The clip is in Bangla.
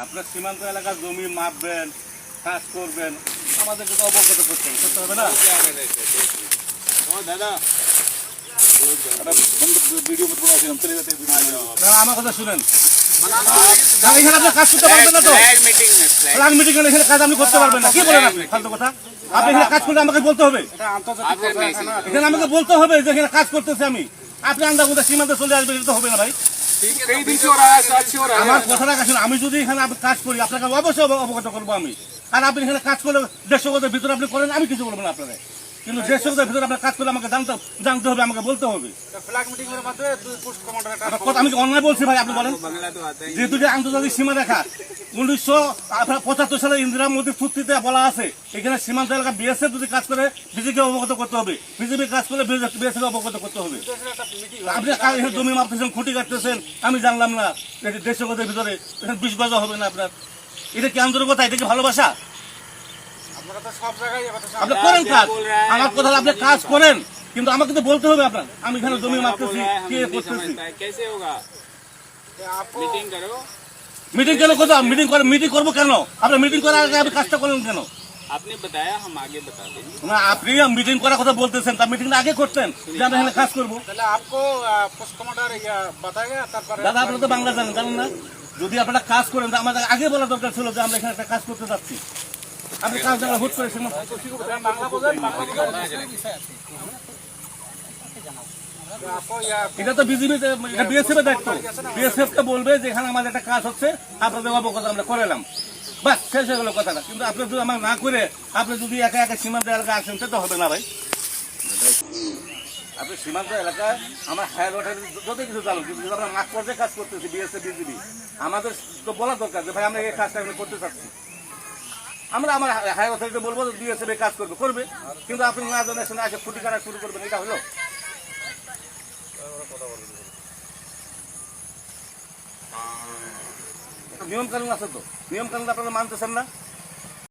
আপনার সীমান্ত এলাকার জমি মাপবেন, কাজ করবেন, আমাদেরকে তো অবগত করতে হবে, করতে হবে না? আমার কথা শুনেন, এখানে আপনি কাজ করতে পারবেন না তো? ফ্ল্যাগ মিটিং এখানে কাজ আপনি করতে পারবেন না, কি বলেন আপনি? ফালতু কথা। আপনি এখানে কাজ করলে আমাকে বলতে হবে, এখানে আমাকে বলতে হবে যে এখানে কাজ করতেছি আমি। আপনি আন্দাজে সীমান্তে চলে আসবেন, এটা তো হবে না ভাই। আমার কথাটা কাছে, আমি যদি এখানে কাজ করি আপনাকে অবশ্যই অবগত করবো আমি। আর আপনি এখানে কাজ করলে 150 গজের ভিতরে আপনি করেন, আমি কিছু বলবো না আপনাকে। কিন্তু 150 গজের ভিতরে আপনার কাজ করলে আমাকে জানতে হবে, আমাকে বলতে হবে। আমি অন্যায় বলছি ভাই, আপনি বলেন। যেহেতু যে আন্তর্জাতিক সীমা রেখা 1975 সালে ইন্দিরা মোদীর চুক্তিতে বলা আছে, এখানে সীমান্ত এলাকা বিএসএফ যদি কাজ করে বিজেপি অবগত করতে হবে, বিজেপি কাজ করলে বিএসএফ অবগত করতে হবে। আপনি এখানে জমি মাপতেছেন, খুঁটি কাটতেছেন, আমি জানলাম না 150 গজের ভিতরে, এখানে 20 গজ হবে না আপনার। এটা কি আন্তরিকতা? এটা কি ভালোবাসা? আপনি করেন কাজ, আমার কথা আপনি কাজ করেন, কিন্তু আমাকে তো বলতে হবে আপনার। আমি এখানে জমি মাপতেছি, কি করতেছি। মিটিং কেন করবো? মিটিং করবো কেন? আপনার মিটিং করার আগে আপনি কাজটা করলেন কেন? आपने बताया हम आगे बता देंगे। না, আপনি মিটিং করার কথা বলতেছেন, তার মিটিংটা আগে করতেন যে আমরা এখানে কাজ করবো। দাদা আপনারা তো বাংলা জানেন না? যদি আপনারা কাজ করেন, আমাদের আগে বলা দরকার ছিল যে আমরা এখানে একটা কাজ করতে যাচ্ছি। আপনি কাজ জানা হুট করে এটা তো বিজেপি, এটা বিএসএফ এর দায়িত্ব। বিএসএফ কে বলবে যে এখানে আমাদের একটা কাজ হচ্ছে, আপনাদের অবগত আমরা করালাম, বাস শেষ হয়ে গেল কথাটা। কিন্তু আপনি যদি আমার না করে আপনি যদি একা একা সীমান্ত এলাকা আসেন, তো হবে না ভাই। আপনি সীমান্ত এলাকায় আমার হায়ার অথরিটি যত কিছু চালু, কিন্তু আমরা মাঠ পর্যায়ে কাজ করতেছি বিএসএফ বিজেপি, আমাদের তো বলা দরকার যে ভাই আমরা এই কাজটা আমরা করতে চাচ্ছি। আমরা আমার হায়ার অথরিটি বলবো যে বিএসএফ কাজ করবে, কিন্তু আপনি না জানেন শুনে আসে খুঁটি কাটা শুরু করবেন, এটা হলো? নিয়ম কানুন আছে তো, নিয়ম কানুন আপনারা মানতেছেন না।